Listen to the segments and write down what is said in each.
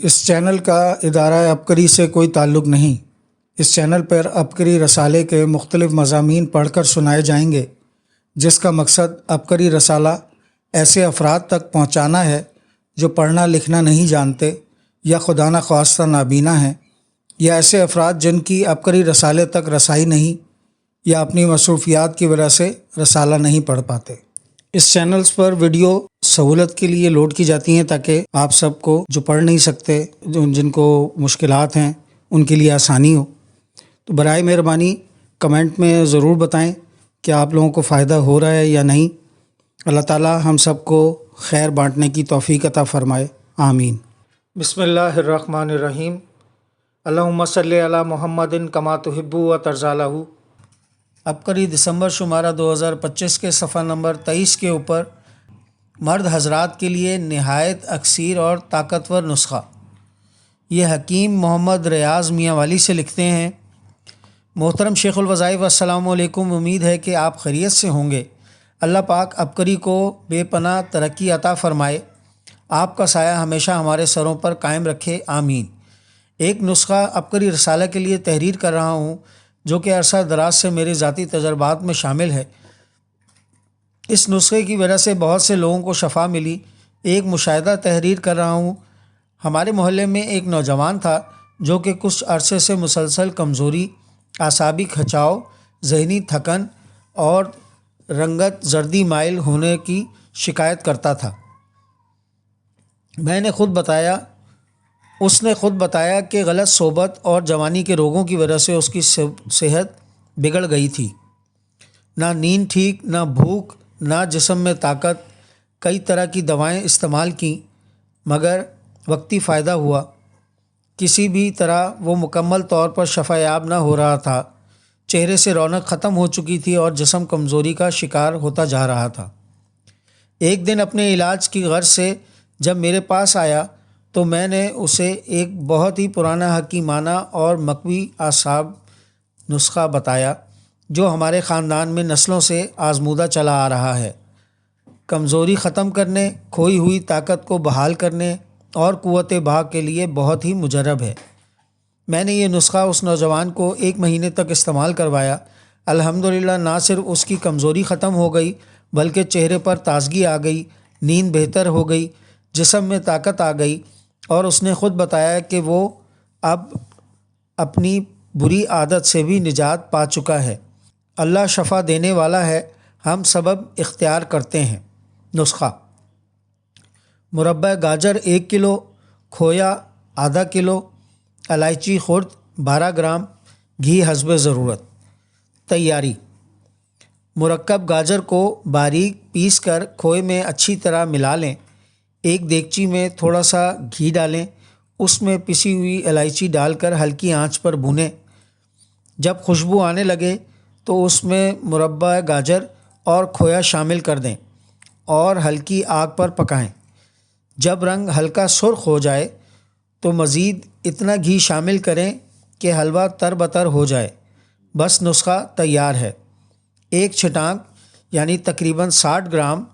اس channel کا ادارہ عبقری سے کوئی تعلق نہیں۔ اس چینل پر عبقری رسالے کے مختلف مضامین پڑھ کر سنائے جائیں گے، جس کا مقصد عبقری رسالہ ایسے افراد تک پہنچانا ہے جو پڑھنا لکھنا نہیں جانتے یا خدا نخواستہ نابینا ہیں، یا ایسے افراد جن کی عبقری رسالے تک رسائی نہیں یا اپنی مصروفیات کی وجہ سے رسالہ نہیں پڑھ پاتے۔ اس چینلز پر ویڈیو سہولت کے لیے لوڈ کی جاتی ہیں تاکہ آپ سب کو جو پڑھ نہیں سکتے، جن کو مشکلات ہیں، ان کے لیے آسانی ہو۔ تو برائے مہربانی کمنٹ میں ضرور بتائیں کہ آپ لوگوں کو فائدہ ہو رہا ہے یا نہیں۔ اللہ تعالی ہم سب کو خیر بانٹنے کی توفیق عطا فرمائے، آمین۔ بسم اللہ الرحمن الرحیم۔ اللہم صلی علی محمد کما تحب و ترضی لہ۔ عبقری دسمبر شمارہ 2025 کے صفحہ نمبر 23 کے اوپر مرد حضرات کے لیے نہایت اکثیر اور طاقتور نسخہ۔ یہ حکیم محمد ریاض میاں والی سے لکھتے ہیں: محترم شیخ الوظائف، السلام علیکم۔ امید ہے کہ آپ خیریت سے ہوں گے۔ اللہ پاک عبقری کو بے پناہ ترقی عطا فرمائے، آپ کا سایہ ہمیشہ ہمارے سروں پر قائم رکھے، آمین۔ ایک نسخہ عبقری رسالہ کے لیے تحریر کر رہا ہوں جو کہ عرصہ دراز سے میرے ذاتی تجربات میں شامل ہے۔ اس نسخے کی وجہ سے بہت سے لوگوں کو شفا ملی۔ ایک مشاہدہ تحریر کر رہا ہوں۔ ہمارے محلے میں ایک نوجوان تھا جو کہ کچھ عرصے سے مسلسل کمزوری، اعصابی کھچاؤ، ذہنی تھکن اور رنگت زردی مائل ہونے کی شکایت کرتا تھا۔ اس نے خود بتایا کہ غلط صحبت اور جوانی کے روگوں کی وجہ سے اس کی صحت بگڑ گئی تھی۔ نہ نیند ٹھیک، نہ بھوک، نہ جسم میں طاقت۔ کئی طرح کی دوائیں استعمال کیں مگر وقتی فائدہ ہوا۔ کسی بھی طرح وہ مکمل طور پر شفا یاب نہ ہو رہا تھا۔ چہرے سے رونق ختم ہو چکی تھی اور جسم کمزوری کا شکار ہوتا جا رہا تھا۔ ایک دن اپنے علاج کی غرض سے جب میرے پاس آیا تو میں نے اسے ایک بہت ہی پرانا حکیمانہ اور مقوی اعصاب نسخہ بتایا جو ہمارے خاندان میں نسلوں سے آزمودہ چلا آ رہا ہے۔ کمزوری ختم کرنے، کھوئی ہوئی طاقت کو بحال کرنے اور قوت بہا کے لیے بہت ہی مجرب ہے۔ میں نے یہ نسخہ اس نوجوان کو 1 مہینے تک استعمال کروایا۔ الحمدللہ نہ صرف اس کی کمزوری ختم ہو گئی بلکہ چہرے پر تازگی آ گئی، نیند بہتر ہو گئی، جسم میں طاقت آ گئی، اور اس نے خود بتایا کہ وہ اب اپنی بری عادت سے بھی نجات پا چکا ہے۔ اللہ شفا دینے والا ہے، ہم سبب اختیار کرتے ہیں۔ نسخہ: مربع گاجر 1 کلو، کھویا ½ کلو، الائچی خرد 12 گرام، گھی حسب ضرورت۔ تیاری: مرکب گاجر کو باریک پیس کر کھوئے میں اچھی طرح ملا لیں۔ ایک دیگچی میں تھوڑا سا گھی ڈالیں، اس میں پسی ہوئی الائچی ڈال کر ہلکی آنچ پر بھونیں۔ جب خوشبو آنے لگے تو اس میں مربع گاجر اور کھویا شامل کر دیں اور ہلکی آگ پر پکائیں۔ جب رنگ ہلکا سرخ ہو جائے تو مزید اتنا گھی شامل کریں کہ حلوہ تر بتر ہو جائے۔ بس نسخہ تیار ہے۔ ایک چھٹانک یعنی تقریباً 60 گرام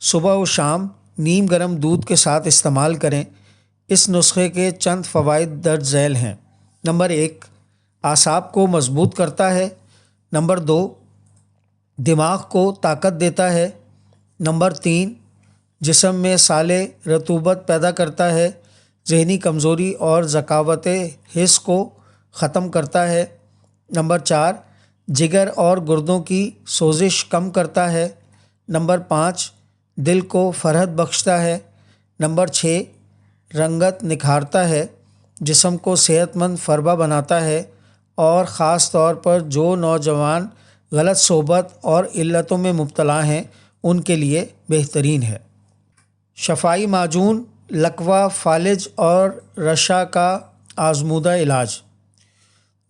صبح و شام نیم گرم دودھ کے ساتھ استعمال کریں۔ اس نسخے کے چند فوائد درج ذیل ہیں۔ نمبر 1، اعصاب کو مضبوط کرتا ہے۔ نمبر 2، دماغ کو طاقت دیتا ہے۔ نمبر 3، جسم میں سالے رطوبت پیدا کرتا ہے، ذہنی کمزوری اور ذکاوت حس کو ختم کرتا ہے۔ نمبر 4، جگر اور گردوں کی سوزش کم کرتا ہے۔ نمبر 5، دل کو فرحت بخشتا ہے۔ نمبر 6، رنگت نکھارتا ہے، جسم کو صحت مند فربہ بناتا ہے، اور خاص طور پر جو نوجوان غلط صحبت اور علتوں میں مبتلا ہیں ان کے لیے بہترین ہے۔ شفائی معجون، لکوہ، فالج اور رشا کا آزمودہ علاج۔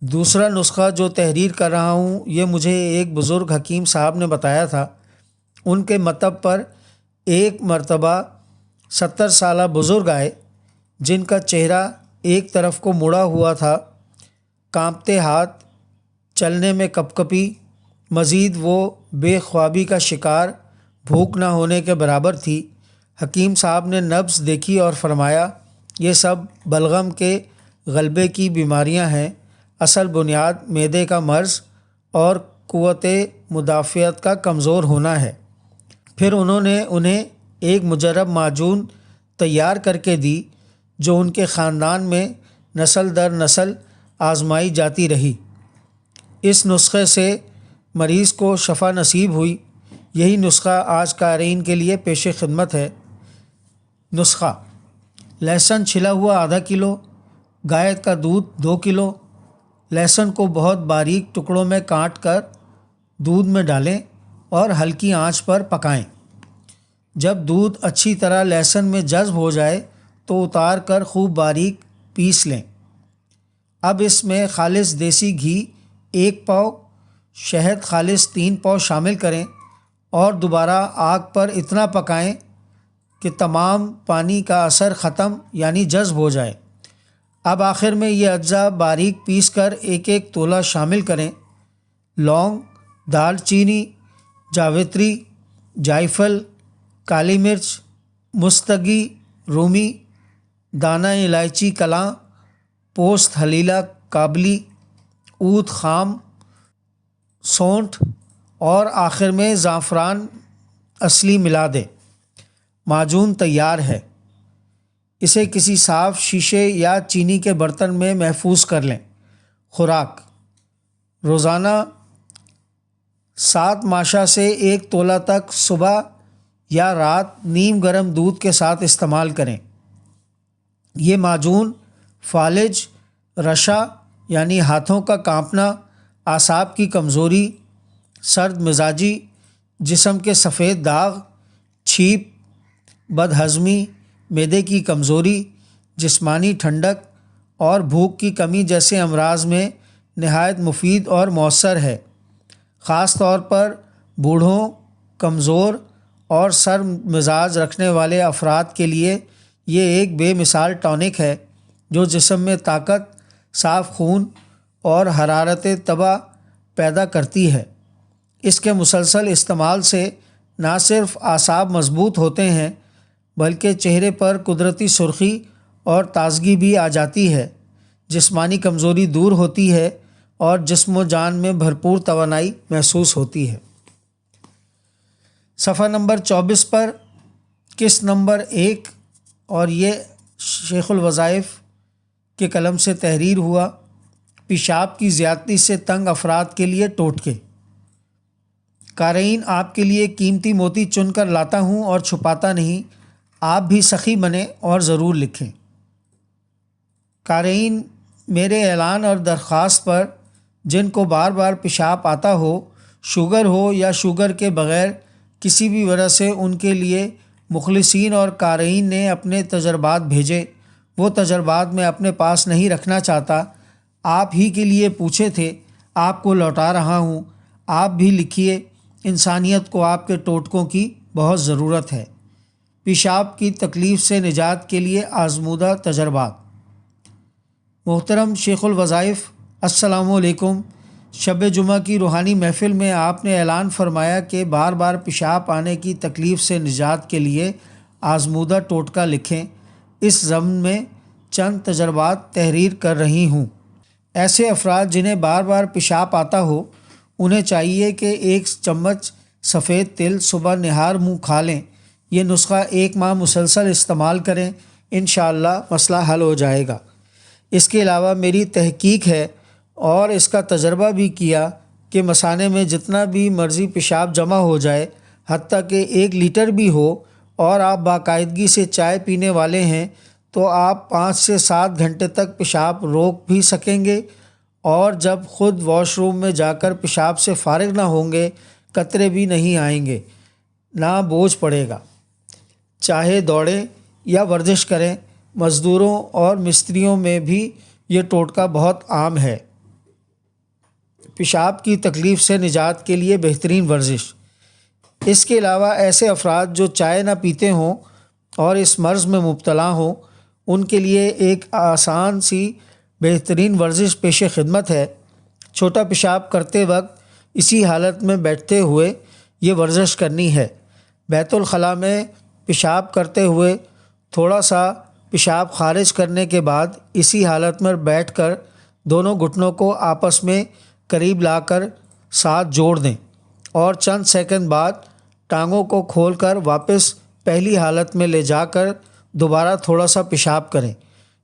دوسرا نسخہ جو تحریر کر رہا ہوں یہ مجھے ایک بزرگ حکیم صاحب نے بتایا تھا۔ ان کے مطب پر ایک مرتبہ 70 سالہ بزرگ آئے جن کا چہرہ ایک طرف کو مڑا ہوا تھا، کانپتے ہاتھ، چلنے میں کپکپی، مزید وہ بے خوابی کا شکار، بھوک نہ ہونے کے برابر تھی۔ حکیم صاحب نے نبض دیکھی اور فرمایا یہ سب بلغم کے غلبے کی بیماریاں ہیں۔ اصل بنیاد معدے کا مرض اور قوت مدافعت کا کمزور ہونا ہے۔ پھر انہوں نے انہیں ایک مجرب معجون تیار کر کے دی جو ان کے خاندان میں نسل در نسل آزمائی جاتی رہی۔ اس نسخے سے مریض کو شفا نصیب ہوئی۔ یہی نسخہ آج قارئین کے لیے پیش خدمت ہے۔ نسخہ: لہسن چھلا ہوا آدھا کلو، گائے کا دودھ 2 کلو۔ لہسن کو بہت باریک ٹکڑوں میں کاٹ کر دودھ میں ڈالیں اور ہلکی آنچ پر پکائیں۔ جب دودھ اچھی طرح لہسن میں جذب ہو جائے تو اتار کر خوب باریک پیس لیں۔ اب اس میں خالص دیسی گھی 1 پاؤ، شہد خالص 3 پاؤ شامل کریں اور دوبارہ آگ پر اتنا پکائیں کہ تمام پانی کا اثر ختم یعنی جذب ہو جائے۔ اب آخر میں یہ اجزاء باریک پیس کر ایک ایک تولہ شامل کریں۔ لونگ، دال چینی، جاوتری، جائفل، کالی مرچ، مستگی رومی، دانہ الائچی کلاں، پوست ہلیلہ کابلی، عود خام، سونٹھ اور آخر میں زعفران اصلی ملا دیں۔ معجون تیار ہے۔ اسے کسی صاف شیشے یا چینی کے برتن میں محفوظ کر لیں۔ خوراک: روزانہ 7 ماشا سے 1 تولہ تک صبح یا رات نیم گرم دودھ کے ساتھ استعمال کریں۔ یہ معجون فالج، رشا یعنی ہاتھوں کا کانپنا، اعصاب کی کمزوری، سرد مزاجی، جسم کے سفید داغ، چھیپ، بد ہضمی، معدے کی کمزوری، جسمانی ٹھنڈک اور بھوک کی کمی جیسے امراض میں نہایت مفید اور مؤثر ہے۔ خاص طور پر بوڑھوں، کمزور اور سرد مزاج رکھنے والے افراد کے لیے یہ ایک بے مثال ٹونک ہے جو جسم میں طاقت، صاف خون اور حرارت طبع پیدا کرتی ہے۔ اس کے مسلسل استعمال سے نہ صرف اعصاب مضبوط ہوتے ہیں بلکہ چہرے پر قدرتی سرخی اور تازگی بھی آ جاتی ہے، جسمانی کمزوری دور ہوتی ہے اور جسم و جان میں بھرپور توانائی محسوس ہوتی ہے۔ صفحہ نمبر 24 پر قسط نمبر 1، اور یہ شیخ الوظائف کے قلم سے تحریر ہوا۔ پیشاب کی زیادتی سے تنگ افراد کے لیے ٹوٹکے۔ قارئین، آپ کے لیے قیمتی موتی چن کر لاتا ہوں اور چھپاتا نہیں، آپ بھی سخی بنیں اور ضرور لکھیں۔ قارئین، میرے اعلان اور درخواست پر جن کو بار بار پیشاب آتا ہو، شوگر ہو یا شوگر کے بغیر کسی بھی وجہ سے، ان کے لیے مخلصین اور قارئین نے اپنے تجربات بھیجے۔ وہ تجربات میں اپنے پاس نہیں رکھنا چاہتا، آپ ہی کے لیے پوچھے تھے، آپ کو لوٹا رہا ہوں۔ آپ بھی لکھیے، انسانیت کو آپ کے ٹوٹکوں کی بہت ضرورت ہے۔ پیشاب کی تکلیف سے نجات کے لیے آزمودہ تجربات۔ محترم شیخ الوظائف، السلام علیکم۔ شب جمعہ کی روحانی محفل میں آپ نے اعلان فرمایا کہ بار بار پیشاب آنے کی تکلیف سے نجات کے لیے آزمودہ ٹوٹکا لکھیں۔ اس ضمن میں چند تجربات تحریر کر رہی ہوں۔ ایسے افراد جنہیں بار بار پیشاب آتا ہو، انہیں چاہیے کہ 1 چمچ سفید تل صبح نہار منہ کھا لیں۔ یہ نسخہ 1 ماہ مسلسل استعمال کریں، انشاءاللہ مسئلہ حل ہو جائے گا۔ اس کے علاوہ میری تحقیق ہے اور اس کا تجربہ بھی کیا کہ مثانے میں جتنا بھی مرضی پیشاب جمع ہو جائے، حتیٰ کہ 1 لیٹر بھی ہو، اور آپ باقاعدگی سے چائے پینے والے ہیں تو آپ 5 سے 7 گھنٹے تک پیشاب روک بھی سکیں گے، اور جب خود واش روم میں جا کر پیشاب سے فارغ نہ ہوں گے، قطرے بھی نہیں آئیں گے، نہ بوجھ پڑے گا۔ چاہے دوڑیں یا ورزش کریں، مزدوروں اور مستریوں میں بھی یہ ٹوٹکا بہت عام ہے۔ پیشاب کی تکلیف سے نجات کے لیے بہترین ورزش۔ اس کے علاوہ ایسے افراد جو چائے نہ پیتے ہوں اور اس مرض میں مبتلا ہوں، ان کے لیے ایک آسان سی بہترین ورزش پیش خدمت ہے۔ چھوٹا پیشاب کرتے وقت اسی حالت میں بیٹھتے ہوئے یہ ورزش کرنی ہے۔ بیت الخلاء میں پیشاب کرتے ہوئے تھوڑا سا پیشاب خارج کرنے کے بعد اسی حالت میں بیٹھ کر دونوں گھٹنوں کو آپس میں قریب لا کر ساتھ جوڑ دیں اور چند سیکنڈ بعد ٹانگوں کو کھول کر واپس پہلی حالت میں لے جا کر دوبارہ تھوڑا سا پیشاب کریں۔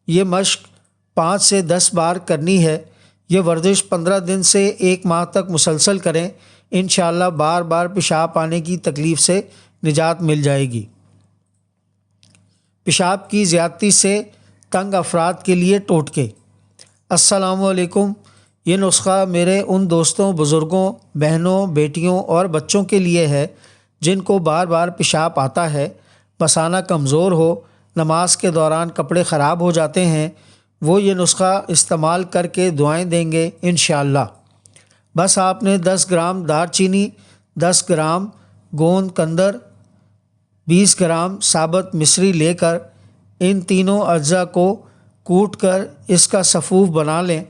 یہ مشق 5 سے 10 بار کرنی ہے۔ یہ ورزش 15 دن سے 1 ماہ تک مسلسل کریں، انشاءاللہ بار بار پیشاب آنے کی تکلیف سے نجات مل جائے گی۔ پیشاب کی زیادتی سے تنگ افراد کے لیے ٹوٹکے۔ السلام علیکم۔ یہ نسخہ میرے ان دوستوں، بزرگوں، بہنوں، بیٹیوں اور بچوں کے لیے ہے جن کو بار بار پیشاب آتا ہے، مثانہ کمزور ہو، نماز کے دوران کپڑے خراب ہو جاتے ہیں۔ وہ یہ نسخہ استعمال کر کے دعائیں دیں گے انشاءاللہ۔ بس آپ نے 10 گرام دار چینی، 10 گرام گوند کندر، 20 گرام ثابت مصری لے کر ان تینوں اجزاء کو کوٹ کر اس کا سفوف بنا لیں۔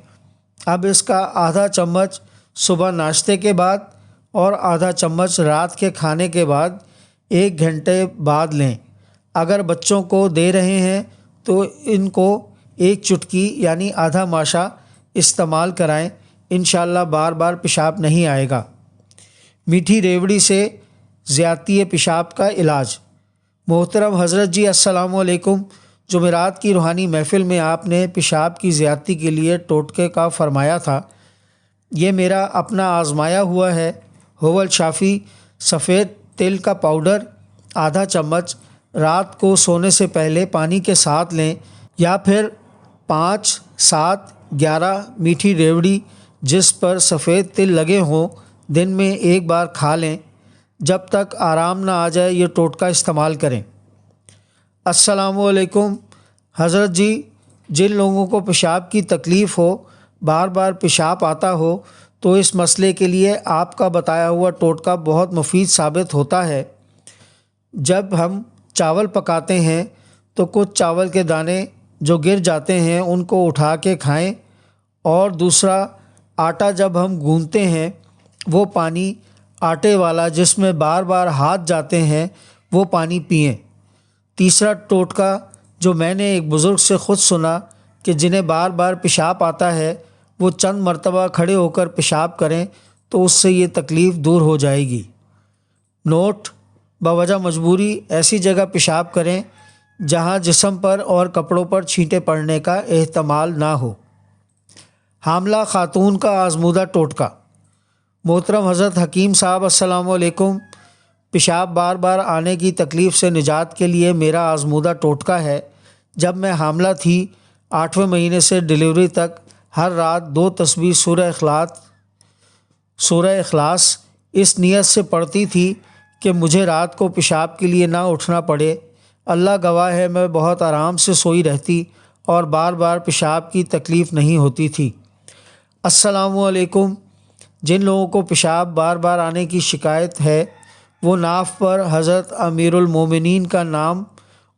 اب اس کا آدھا چمچ صبح ناشتے کے بعد اور آدھا چمچ رات کے کھانے کے بعد 1 گھنٹے بعد لیں۔ اگر بچوں کو دے رہے ہیں تو ان کو 1 چٹکی یعنی آدھا ماشا استعمال کرائیں، انشاءاللہ بار بار پیشاب نہیں آئے گا۔ میٹھی ریوڑی سے زیادتی پیشاب کا علاج۔ محترم حضرت جی السلام علیکم۔ جمعرات کی روحانی محفل میں آپ نے پیشاب کی زیادتی کے لیے ٹوٹکے کا فرمایا تھا۔ یہ میرا اپنا آزمایا ہوا ہے۔ ہوول شافی سفید تل کا پاؤڈر آدھا چمچ رات کو سونے سے پہلے پانی کے ساتھ لیں، یا پھر 5، 7، 11 میٹھی ریوڑی جس پر سفید تل لگے ہوں دن میں 1 بار کھا لیں۔ جب تک آرام نہ آ جائے یہ ٹوٹکا استعمال کریں۔ السلام علیکم حضرت جی، جن لوگوں کو پیشاب کی تکلیف ہو، بار بار پیشاب آتا ہو، تو اس مسئلے کے لیے آپ کا بتایا ہوا ٹوٹکا بہت مفید ثابت ہوتا ہے۔ جب ہم چاول پکاتے ہیں تو کچھ چاول کے دانے جو گر جاتے ہیں ان کو اٹھا کے کھائیں، اور دوسرا آٹا جب ہم گوندھتے ہیں وہ پانی آٹے والا جس میں بار بار ہاتھ جاتے ہیں وہ پانی پئیں۔ تیسرا ٹوٹکا جو میں نے ایک بزرگ سے خود سنا کہ جنہیں بار بار پیشاب آتا ہے، وہ چند مرتبہ کھڑے ہو کر پیشاب کریں تو اس سے یہ تکلیف دور ہو جائے گی۔ نوٹ: بوجہ مجبوری ایسی جگہ پیشاب کریں جہاں جسم پر اور کپڑوں پر چھینٹیں پڑنے کا احتمال نہ ہو۔ حاملہ خاتون کا آزمودہ ٹوٹکا۔ محترم حضرت حکیم صاحب السلام علیکم۔ پیشاب بار بار آنے کی تکلیف سے نجات کے لیے میرا آزمودہ ٹوٹکا ہے۔ جب میں حاملہ تھی 8ویں مہینے سے ڈیلیوری تک ہر رات 2 تسبیح سورہ اخلاص اس نیت سے پڑھتی تھی کہ مجھے رات کو پیشاب کے لیے نہ اٹھنا پڑے۔ اللہ گواہ ہے میں بہت آرام سے سوئی رہتی اور بار بار پیشاب کی تکلیف نہیں ہوتی تھی۔ السلام علیکم۔ جن لوگوں کو پیشاب بار بار آنے کی شکایت ہے وہ ناف پر حضرت امیر المومنین کا نام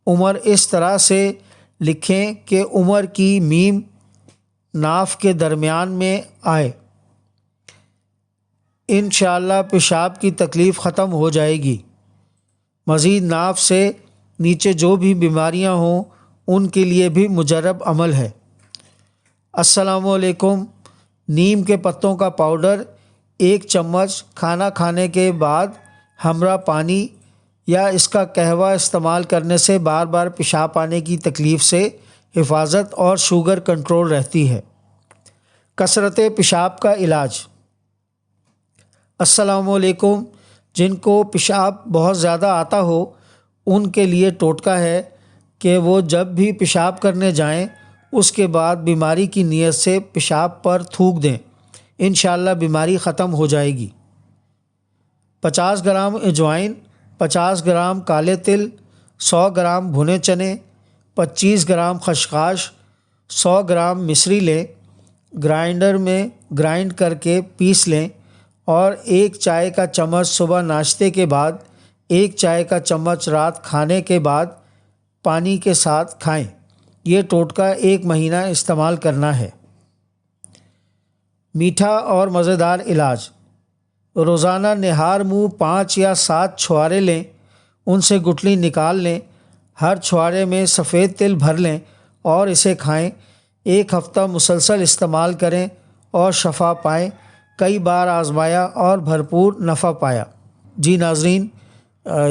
عمر اس طرح سے لکھیں کہ عمر کی میم ناف کے درمیان میں آئے۔ انشاءاللہ پیشاب کی تکلیف ختم ہو جائے گی۔ مزید ناف سے نیچے جو بھی بیماریاں ہوں ان کے لیے بھی مجرب عمل ہے۔ السلام علیکم۔ نیم کے پتوں کا پاؤڈر 1 چمچ کھانا کھانے کے بعد ہمراہ پانی یا اس کا قہوہ استعمال کرنے سے بار بار پیشاب آنے کی تکلیف سے حفاظت اور شوگر کنٹرول رہتی ہے۔ کثرت پیشاب کا علاج۔ السلام علیکم۔ جن کو پیشاب بہت زیادہ آتا ہو ان کے لیے ٹوٹکا ہے کہ وہ جب بھی پیشاب کرنے جائیں اس کے بعد بیماری کی نیت سے پیشاب پر تھوک دیں، انشاءاللہ بیماری ختم ہو جائے گی۔ 50 گرام اجوائن، 50 گرام کالے تل، 100 گرام بھنے چنے، 25 گرام خشخاش، 100 گرام مصری لیں، گرائنڈر میں گرائنڈ کر کے پیس لیں، اور 1 چائے کا چمچ صبح ناشتے کے بعد، 1 چائے کا چمچ رات کھانے کے بعد پانی کے ساتھ کھائیں۔ یہ ٹوٹکا 1 مہینہ استعمال کرنا ہے۔ میٹھا اور مزیدار علاج۔ روزانہ نہار منہ 5 یا 7 چھوارے لیں، ان سے گٹلی نکال لیں، ہر چھوارے میں سفید تل بھر لیں اور اسے کھائیں، 1 ہفتہ مسلسل استعمال کریں اور شفا پائیں، کئی بار آزمایا اور بھرپور نفع پایا۔ جی ناظرین،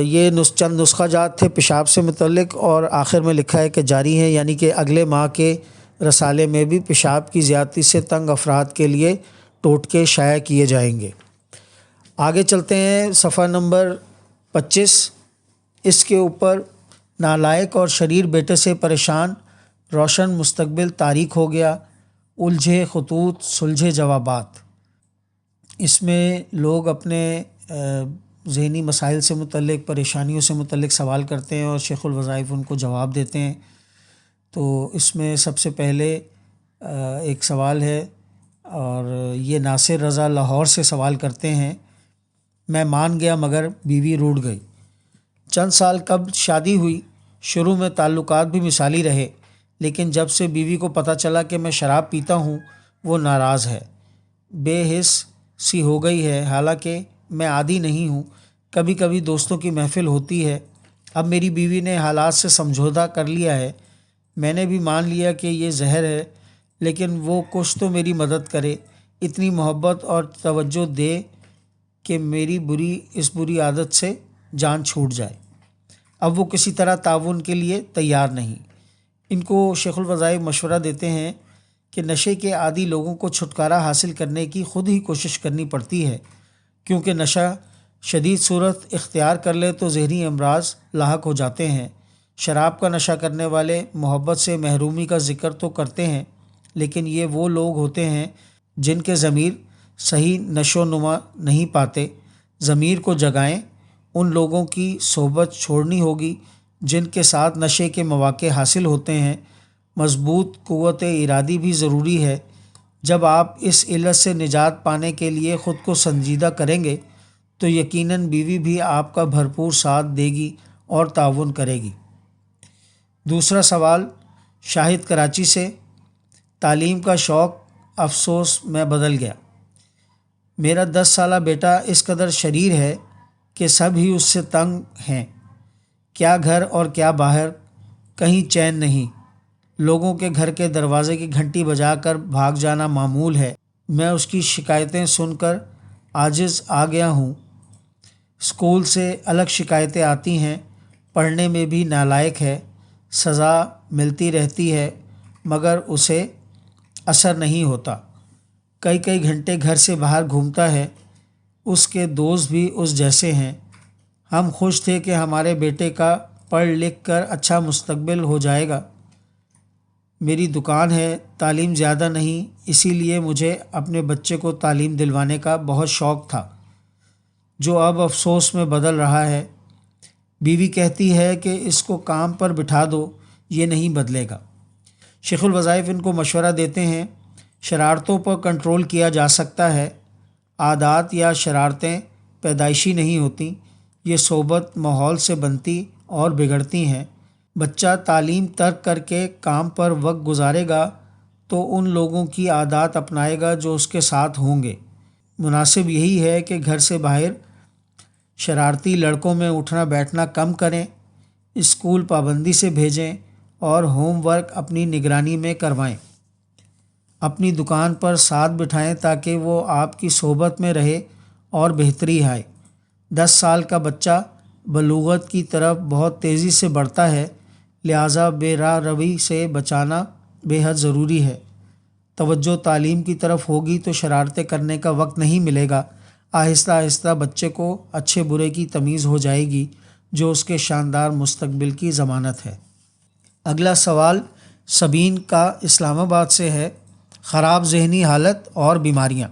یہ چند نسخہ جات تھے پیشاب سے متعلق، اور آخر میں لکھا ہے کہ جاری ہیں، یعنی کہ اگلے ماہ کے رسالے میں بھی پیشاب کی زیادتی سے تنگ افراد کے لیے ٹوٹکے شائع کیے جائیں گے۔ آگے چلتے ہیں صفحہ نمبر 25۔ اس کے اوپر نالائق اور شریر بیٹے سے پریشان، روشن مستقبل تاریک ہو گیا، الجھے خطوط سلجھے جوابات۔ اس میں لوگ اپنے ذہنی مسائل سے متعلق، پریشانیوں سے متعلق سوال کرتے ہیں اور شیخ الوظائف ان کو جواب دیتے ہیں۔ تو اس میں سب سے پہلے ایک سوال ہے، اور یہ ناصر رضا لاہور سے سوال کرتے ہیں۔ میں مان گیا مگر بیوی روٹھ گئی۔ چند سال قبل شادی ہوئی، شروع میں تعلقات بھی مثالی رہے، لیکن جب سے بیوی کو پتہ چلا کہ میں شراب پیتا ہوں، وہ ناراض ہے، بے حس سی ہو گئی ہے۔ حالانکہ میں عادی نہیں ہوں، کبھی کبھی دوستوں کی محفل ہوتی ہے۔ اب میری بیوی نے حالات سے سمجھوتا کر لیا ہے، میں نے بھی مان لیا کہ یہ زہر ہے، لیکن وہ کچھ تو میری مدد کرے، اتنی محبت اور توجہ دے کہ میری اس بری عادت سے جان چھوٹ جائے۔ اب وہ کسی طرح تعاون کے لیے تیار نہیں۔ ان کو شیخ الوظائف مشورہ دیتے ہیں کہ نشے کے عادی لوگوں کو چھٹکارا حاصل کرنے کی خود ہی کوشش کرنی پڑتی ہے، کیونکہ نشہ شدید صورت اختیار کر لے تو ذہنی امراض لاحق ہو جاتے ہیں۔ شراب کا نشہ کرنے والے محبت سے محرومی کا ذکر تو کرتے ہیں، لیکن یہ وہ لوگ ہوتے ہیں جن کے ضمیر صحیح نشو نما نہیں پاتے۔ ضمیر کو جگائیں، ان لوگوں کی صحبت چھوڑنی ہوگی جن کے ساتھ نشے کے مواقع حاصل ہوتے ہیں۔ مضبوط قوت ارادی بھی ضروری ہے۔ جب آپ اس علت سے نجات پانے کے لیے خود کو سنجیدہ کریں گے تو یقیناً بیوی بھی آپ کا بھرپور ساتھ دے گی اور تعاون کرے گی۔ دوسرا سوال شاہد کراچی سے، تعلیم کا شوق افسوس میں بدل گیا۔ میرا 10 سالہ بیٹا اس قدر شریر ہے کہ سب ہی اس سے تنگ ہیں، کیا گھر اور کیا باہر، کہیں چین نہیں۔ لوگوں کے گھر کے دروازے کی گھنٹی بجا کر بھاگ جانا معمول ہے۔ میں اس کی شکایتیں سن کر عاجز آ گیا ہوں۔ اسکول سے الگ شکایتیں آتی ہیں، پڑھنے میں بھی نالائق ہے، سزا ملتی رہتی ہے مگر اسے اثر نہیں ہوتا۔ کئی کئی گھنٹے گھر سے باہر گھومتا ہے، اس کے دوست بھی اس جیسے ہیں۔ ہم خوش تھے کہ ہمارے بیٹے کا پڑھ لکھ کر اچھا مستقبل ہو جائے گا۔ میری دکان ہے، تعلیم زیادہ نہیں، اسی لیے مجھے اپنے بچے کو تعلیم دلوانے کا بہت شوق تھا، جو اب افسوس میں بدل رہا ہے۔ بیوی کہتی ہے کہ اس کو کام پر بٹھا دو، یہ نہیں بدلے گا۔ شیخ الوظائف ان کو مشورہ دیتے ہیں، شرارتوں پر کنٹرول کیا جا سکتا ہے۔ عادات یا شرارتیں پیدائشی نہیں ہوتیں، یہ صحبت ماحول سے بنتی اور بگڑتی ہیں۔ بچہ تعلیم ترک کر کے کام پر وقت گزارے گا تو ان لوگوں کی عادات اپنائے گا جو اس کے ساتھ ہوں گے۔ مناسب یہی ہے کہ گھر سے باہر شرارتی لڑکوں میں اٹھنا بیٹھنا کم کریں، اسکول پابندی سے بھیجیں اور ہوم ورک اپنی نگرانی میں کروائیں۔ اپنی دکان پر ساتھ بٹھائیں تاکہ وہ آپ کی صحبت میں رہے اور بہتری آئے۔ 10 سال کا بچہ بلوغت کی طرف بہت تیزی سے بڑھتا ہے، لہٰذا بے راہ روی سے بچانا بے حد ضروری ہے۔ توجہ تعلیم کی طرف ہوگی تو شرارتیں کرنے کا وقت نہیں ملے گا۔ آہستہ آہستہ بچے کو اچھے برے کی تمیز ہو جائے گی، جو اس کے شاندار مستقبل کی ضمانت ہے۔ اگلا سوال سبین کا اسلام آباد سے ہے۔ خراب ذہنی حالت اور بیماریاں۔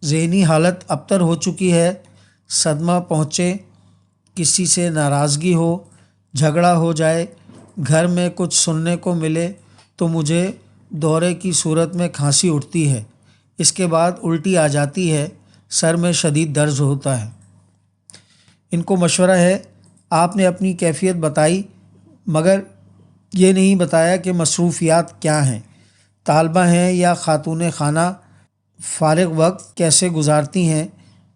ذہنی حالت ابتر ہو چکی ہے، صدمہ پہنچے، کسی سے ناراضگی ہو، جھگڑا ہو جائے، گھر میں کچھ سننے کو ملے تو مجھے دورے کی صورت میں کھانسی اٹھتی ہے، اس کے بعد الٹی آ جاتی ہے، سر میں شدید درد ہوتا ہے۔ ان کو مشورہ ہے، آپ نے اپنی کیفیت بتائی مگر یہ نہیں بتایا کہ مصروفیات کیا ہیں، طالبہ ہیں یا خاتون خانہ، فارغ وقت کیسے گزارتی ہیں،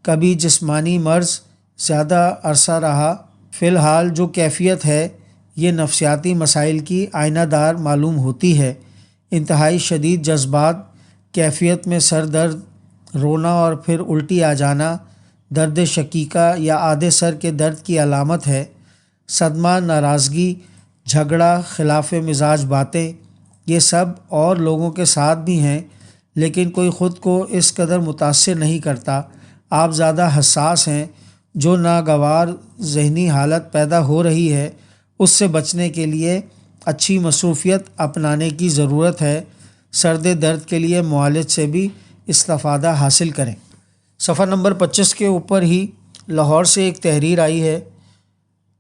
کبھی جسمانی مرض زیادہ عرصہ رہا فی الحال جو کیفیت ہے یہ نفسیاتی مسائل کی آئینہ دار معلوم ہوتی ہے۔ انتہائی شدید جذبات، کیفیت میں سر درد، رونا اور پھر الٹی آ جانا درد شقیقہ یا آدھے سر کے درد کی علامت ہے۔ صدمہ، ناراضگی، جھگڑا، خلاف مزاج باتیں، یہ سب اور لوگوں کے ساتھ بھی ہیں، لیکن کوئی خود کو اس قدر متاثر نہیں کرتا۔ آپ زیادہ حساس ہیں۔ جو ناگوار ذہنی حالت پیدا ہو رہی ہے اس سے بچنے کے لیے اچھی مصروفیت اپنانے کی ضرورت ہے۔ سرد درد کے لیے معالج سے بھی استفادہ حاصل کریں۔ صفحہ نمبر 25 کے اوپر ہی لاہور سے ایک تحریر آئی ہے،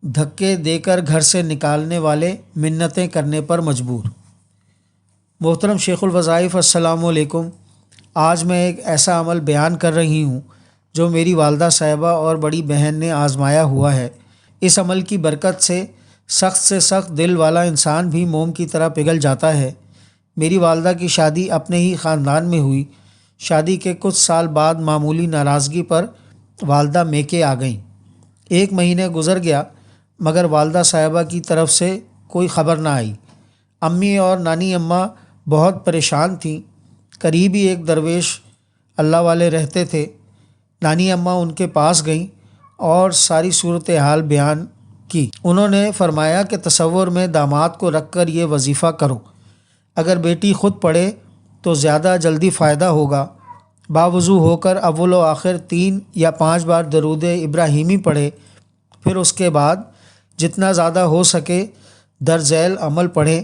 دھکے دے کر گھر سے نکالنے والے منتیں کرنے پر مجبور۔ محترم شیخ الوظائف، السلام علیکم۔ آج میں ایک ایسا عمل بیان کر رہی ہوں جو میری والدہ صاحبہ اور بڑی بہن نے آزمایا ہوا ہے۔ اس عمل کی برکت سے سخت دل والا انسان بھی موم کی طرح پگھل جاتا ہے۔ میری والدہ کی شادی اپنے ہی خاندان میں ہوئی۔ شادی کے کچھ سال بعد معمولی ناراضگی پر والدہ میکے آ گئیں۔ 1 مہینہ گزر گیا مگر والدہ صاحبہ کی طرف سے کوئی خبر نہ آئی۔ امی اور نانی اماں بہت پریشان تھیں۔ قریب ہی ایک درویش اللہ والے رہتے تھے۔ نانی اماں ان کے پاس گئیں اور ساری صورتحال بیان کی۔ انہوں نے فرمایا کہ تصور میں داماد کو رکھ کر یہ وظیفہ کرو، اگر بیٹی خود پڑھے تو زیادہ جلدی فائدہ ہوگا۔ باوضو ہو کر اول و آخر 3 یا 5 بار درود ابراہیمی پڑھے، پھر اس کے بعد جتنا زیادہ ہو سکے در ذیل عمل پڑھیں۔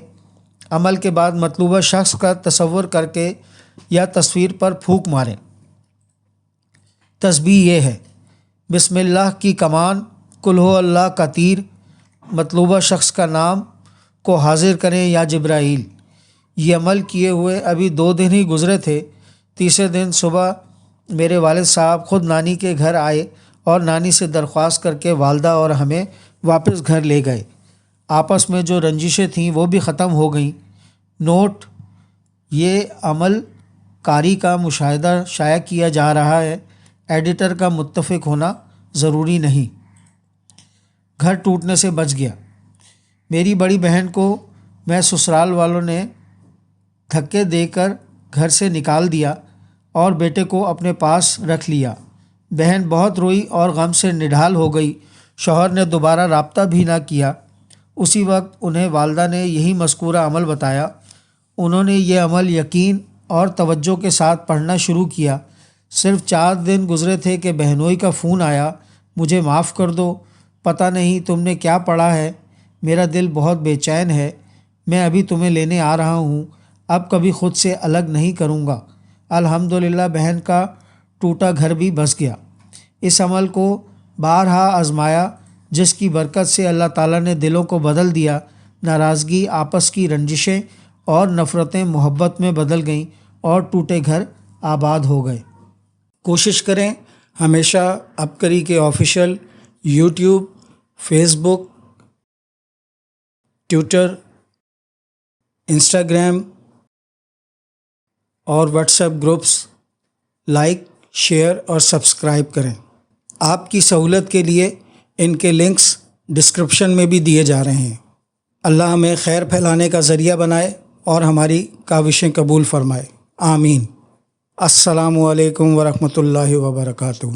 عمل کے بعد مطلوبہ شخص کا تصور کر کے یا تصویر پر پھونک ماریں۔ تسبیح یہ ہے: بسم اللہ کی کمان، قل ہو اللہ کا تیر، مطلوبہ شخص کا نام کو حاضر کریں یا جبرائیل۔ یہ عمل کیے ہوئے ابھی 2 دن ہی گزرے تھے۔ تیسرے دن صبح میرے والد صاحب خود نانی کے گھر آئے اور نانی سے درخواست کر کے والدہ اور ہمیں واپس گھر لے گئے۔ آپس میں جو رنجشیں تھیں وہ بھی ختم ہو گئیں۔ نوٹ: یہ عمل کاری کا مشاہدہ شائع کیا جا رہا ہے، ایڈیٹر کا متفق ہونا ضروری نہیں۔ گھر ٹوٹنے سے بچ گیا۔ میری بڑی بہن کو میں سسرال والوں نے دھکے دے کر گھر سے نکال دیا اور بیٹے کو اپنے پاس رکھ لیا۔ بہن بہت روئی اور غم سے نڈھال ہو گئی۔ شوہر نے دوبارہ رابطہ بھی نہ کیا۔ اسی وقت انہیں والدہ نے یہی مذکورہ عمل بتایا۔ انہوں نے یہ عمل یقین اور توجہ کے ساتھ پڑھنا شروع کیا۔ صرف 4 دن گزرے تھے کہ بہنوئی کا فون آیا: مجھے معاف کر دو، پتہ نہیں تم نے کیا پڑھا ہے، میرا دل بہت بے چین ہے، میں ابھی تمہیں لینے آ رہا ہوں، اب کبھی خود سے الگ نہیں کروں گا۔ الحمدللہ بہن کا ٹوٹا گھر بھی بس گیا۔ اس عمل کو بارہا آزمایا جس کی برکت سے اللہ تعالیٰ نے دلوں کو بدل دیا۔ ناراضگی، آپس کی رنجشیں اور نفرتیں محبت میں بدل گئیں اور ٹوٹے گھر آباد ہو گئے۔ کوشش کریں ہمیشہ عبقری کے آفیشیل یوٹیوب، فیس بک، ٹویٹر، انسٹاگرام اور what's app groups like, share اور سبسکرائب کریں۔ آپ کی سہولت کے لیے ان کے لنکس ڈسکرپشن میں بھی دیے جا رہے ہیں۔ اللہ ہمیں خیر پھیلانے کا ذریعہ بنائے اور ہماری کاوشیں قبول فرمائے، آمین۔ السلام علیکم ورحمۃ اللہ وبرکاتہ۔